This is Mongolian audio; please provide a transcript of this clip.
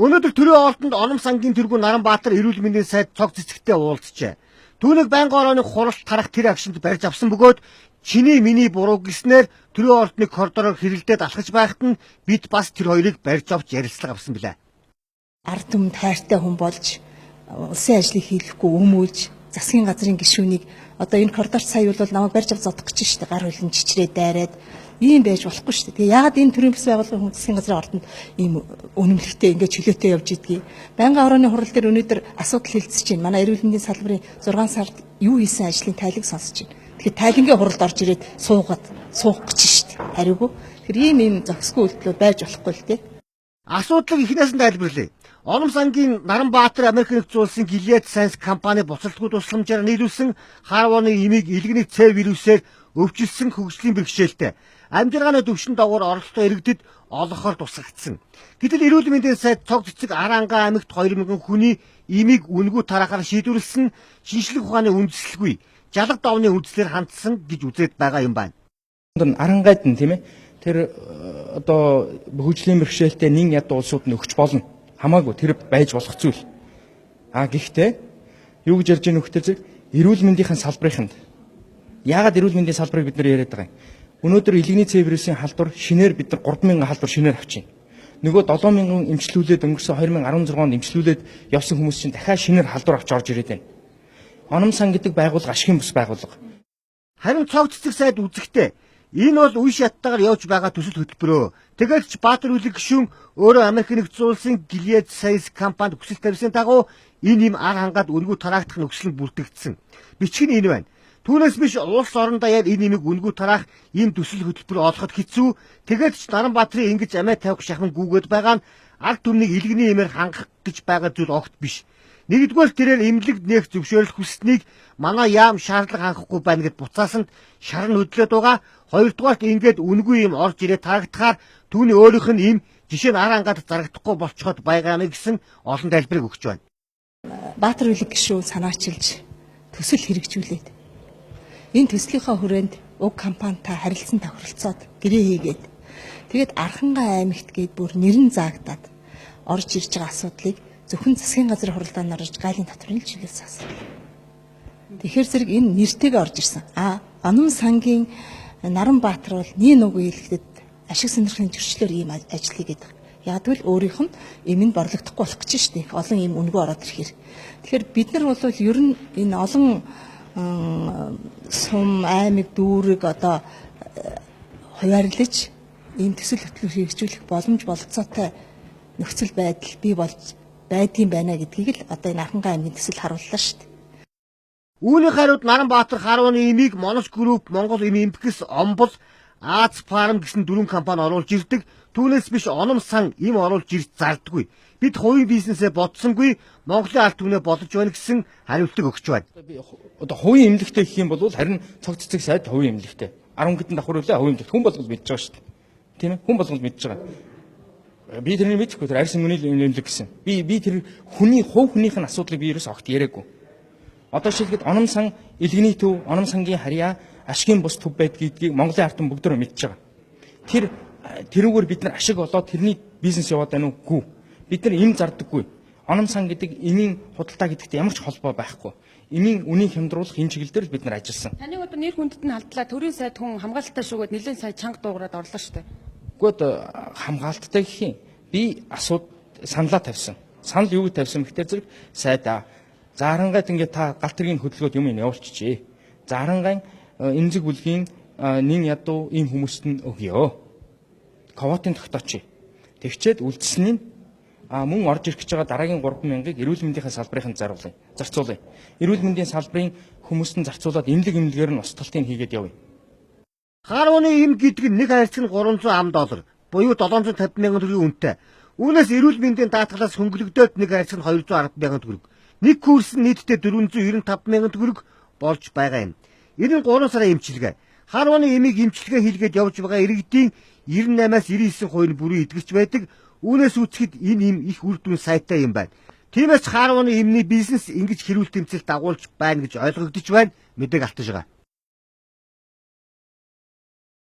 Өнөөдөр төрийн оолтонд Оном сангийн тэргүү Наранбаатар эрүүл мэндийн сайд цог цэцэгтэй уулзжээ. Түүнийг байнгын орооны хуралд тарах тэр агшинд барьж авсан бөгөөд чиний миний буруу гэснээр төрийн оолтны коридороор хэрэлдээд алхаж байхад нь бид бас тэр хоёрыг барьж авч ярилцлага авсан билээ. Ард түмэнд хайртай хүн болж улсын ажлыг хийхгүй өмүүлж засгийн газрын гишүүнийг одоо энэ коридорт сая бол намайг барьж авч зодох гэж штэ гар хөлн чичрээ дайраад ийм байж болохгүй штэ. Тэгээ яагаад энэ төрлийн бас байгууллагын хүн засгийн газрын ордонд ийм үнэмлэхтэй ингээд чөлөөтэй явж идгийг. Байнгын орооны хурал дээр өнөөдөр асуудал хэлэлцэж байна. Манай эрүүл мэндийн салбарын 6 сард юу хийсэн ажлын тайлыг сонсож байна. Тэгэхээр тайлангийн хуралд орж ирээд суух гэж штэ. Хариугүй. Тэгэхээр ийм зохисгүй үйлдэлүүд байж болохгүй л дээ. Асуудлыг эхнээс нь тайлбарлая. Оном сангийн Наранбаатар Америк нэгдсэн улсын Gilead Sciences компани буцалтгүй тусламжаар нийлүүлсэн Харваны имийг илгэний С вирусээр өвчлсөн хөгжлийн бэрхшээлтэй амжиргааны төвшин доогуур оролцоо иргэдэд олгохоор тусгагдсан. Гэтэл эрүүл мэндийн сайд цог цэцэг Аранга аймагт 2000 хүний имийг үнгүй тараахаар шийдвэрлсэн шинжлэх ухааны үндэслэлгүй жалга давны үндслээр хандсан гэж үзээд байгаа юм байна. Арангайд нь тийм ээ тэр одоо хөгжлийн бэрхшээлтэй нэн яд улсууд нь өгч болно. Хамаагүй тэр байж болох зүйл. Гэхдээ юу гэж ярьж байгаа нөхдөр зэрэг эрүүл мэндийн салбарынд яагаад эрүүл мэндийн салбарыг бид нар яриад байгаа юм? Өнөөдөр илгэний С вирусын халдвар шинээр бид нар 3000 халдвар шинээр авчихна. Нөгөө 7000 эмчилүүлээд өнгөрсөн 2016 онд эмчилүүлээд явсан хүмүүс чинь дахиад шинээр халдвар авч орж ирээд байна. Оном сан гэдэг байгууллага ашигын бус байгууллага. Харин цог цэцэг сайд үзэхдээ энэ бол үе шаттайгаар явж байгаа төсөл хөтөлбөрөө. Тэгээд ч Баатар үлэг гишүүн өөрөө Америк нэгдсэн улсын Gilead Sciences компанид хүсэл тавьсан дагуу энэ юм ар хангаад үнгүй тараагдах нөхцөл бүрдэгдсэн. Бичиг нь энэ байна. Түүнээс биш улс орон даяар энэ имийг үнгүй тараах ийм төсөл хөтөлбөр олоход хэцүү. Тэгээд ч Наранбаатарын ингэж амиа тавих шахам гүгээд байгаа нь ард түмнийг илгэний имээр хангах гэж байгаа зүйл огт биш. Нэгдүгээр тэрээр эмнэлэг нээх зөвшөөрөл хүсснийг манай яам шаардлага хангахгүй байна гэд буцаасанд шарн хөдлөөд байгаа. Хоёрдугаарт ингээд үнгүй юм орж ирээ тарагдахаар түүний өөрийнх нь им жишээ нь Арангаад зарагдахгүй болцоход байгаа юм гэсэн олон тайлбарыг өгч байна. Баатар үлэг гишүүн санаачилж төсөл хэрэгжүүлээд энэ төслийнхаа хүрээнд уг компанитай харилцан тохиролцоод гэрээ хийгээд тэгээд Архангай аймагт гээд бүр нэрэн заагдаад орж ирж байгаа асуудлыг зөвхөн засгийн газрын хуралдаанд орж гайлын татврын чиглэлээс асуудал. Тэгэхээр зэрэг энэ нэртэйг орж ирсэн. Оном сангийн Наранбаатар бол нийн үгүй хэлэхэд ашиг сонирхлын зөрчлөөр ийм ажлыг хийдэг. Яг л өөрийнх нь эмэнд борлогдохгүй болох гэж штеп. Олон ийм үнгүй ороод ирэхээр. Тэгэхээр бид нар бол ер нь энэ олон сум аймаг дүүрэг одоо хуваарлаж ийм төсөл хөтөлбөр хэрэгжүүлэх боломж болцоотой нөхцөл байдал бий болж байдгийн байна гэдгийг л одоо энэ Архангай аймгийн төсөл харууллаа шүү дээ. Үүний хариуд Наранбаатар Харваны имийг Monos Group, Монгол Эм Импекс, Омбол, Аз Фарм гэсэн 4 компани оруулж ирдэг. Түүнээс биш Оном сан им оруулж ирж зардаггүй. Бид хувийн бизнесээ бодсонгүй Монголын ард түмнээ болж байна гэсэн хариултыг өгч байна. Одоо хувийн эмнэлэгтэй гэх юм бол харин цог цэцэг сайд хувийн эмнэлэгтэй. 10 хэдэн давхар үлээ хувийн эмнэлэгт хүн болгол мэдж байгаа шүү дээ. Тийм ээ? Хүн болгол мэдж байгаа. Би тэрний мэдхгүй тэр арьс өмнөний эмнэлэг гэсэн. Би тэр хүний хувийнхын асуудлыг би ерөөс огт яриаггүй. Одоо шилгээд Оном сан илгэний төв, Оном сангийн харьяа, ашигын бус төв байдгийг Монголын ард түмэн бүгд мэдж байгаа. Тэрүүгээр бид нар ашиг олоод тэрний бизнес яваад байна уу? Бид нар эм зардаггүй. Оном сан гэдэг эмийн худалдаа гэдэгт ямар ч холбоо байхгүй. Эмийн үнийг хямдруулах энэ чиглэл дээр бид нар ажилласан. Таныг одоо нэр хүндэд нь халдлаа төрийн сайд хүн хамгаалалттай шүүгээд нэлээд сая чанга дуугараад орлоо шүү дээ. Гэхдээ хамгаалттай гэх юм. Би саналаа тавьсан. Санал юу гэж тавьсан гэхээр зэрэг сайдаа. За Арангайд ингээд та галт тэргийн хөдөлгөөд юм явуулчихжээ. За Арангайн эмзэг бүлгийн нин ядуу ийм хүмүүст нь өгье. Квотын тогтооч. Тэгчээд үлдсэн нь мөн орж ирэх гэж байгаа дараагийн 3000-ыг эрүүл мэндийн салбарын зарцуулъя. Эрүүл мэндийн салбарын хүмүүст нь зарцуулаад эмнэлгээр нь устгалтыг хийгээд явъя. Харваны им гэдэг нь нэг хайрцаг нь $300 буюу 750 мянган төгрөгийн үнэтэй. Үүнээс эрүүл мэндийн даатгалаас хөнгөлөгдөөд нэг хайрцаг нь 210 мянган төгрөг. Нэг курс нь нийтдээ 495 мянган төгрөг болж байгаа юм. Энэ нь 3 сарын эмчилгээ. Харваны имийг эмчилгээ хийлгээд явж байгаа иргэдийн 98-аас 99% нь бүрэн эдгэрч байдаг. Үүнээс үүсгэд энэ им их үр дүн сайтай юм байна. Тиймээс Харваны имний бизнес ингэж хэрүүл тэмцэл дагуулж байна гэж ойлгогдож байна. Мэдээг алтаж байгаа.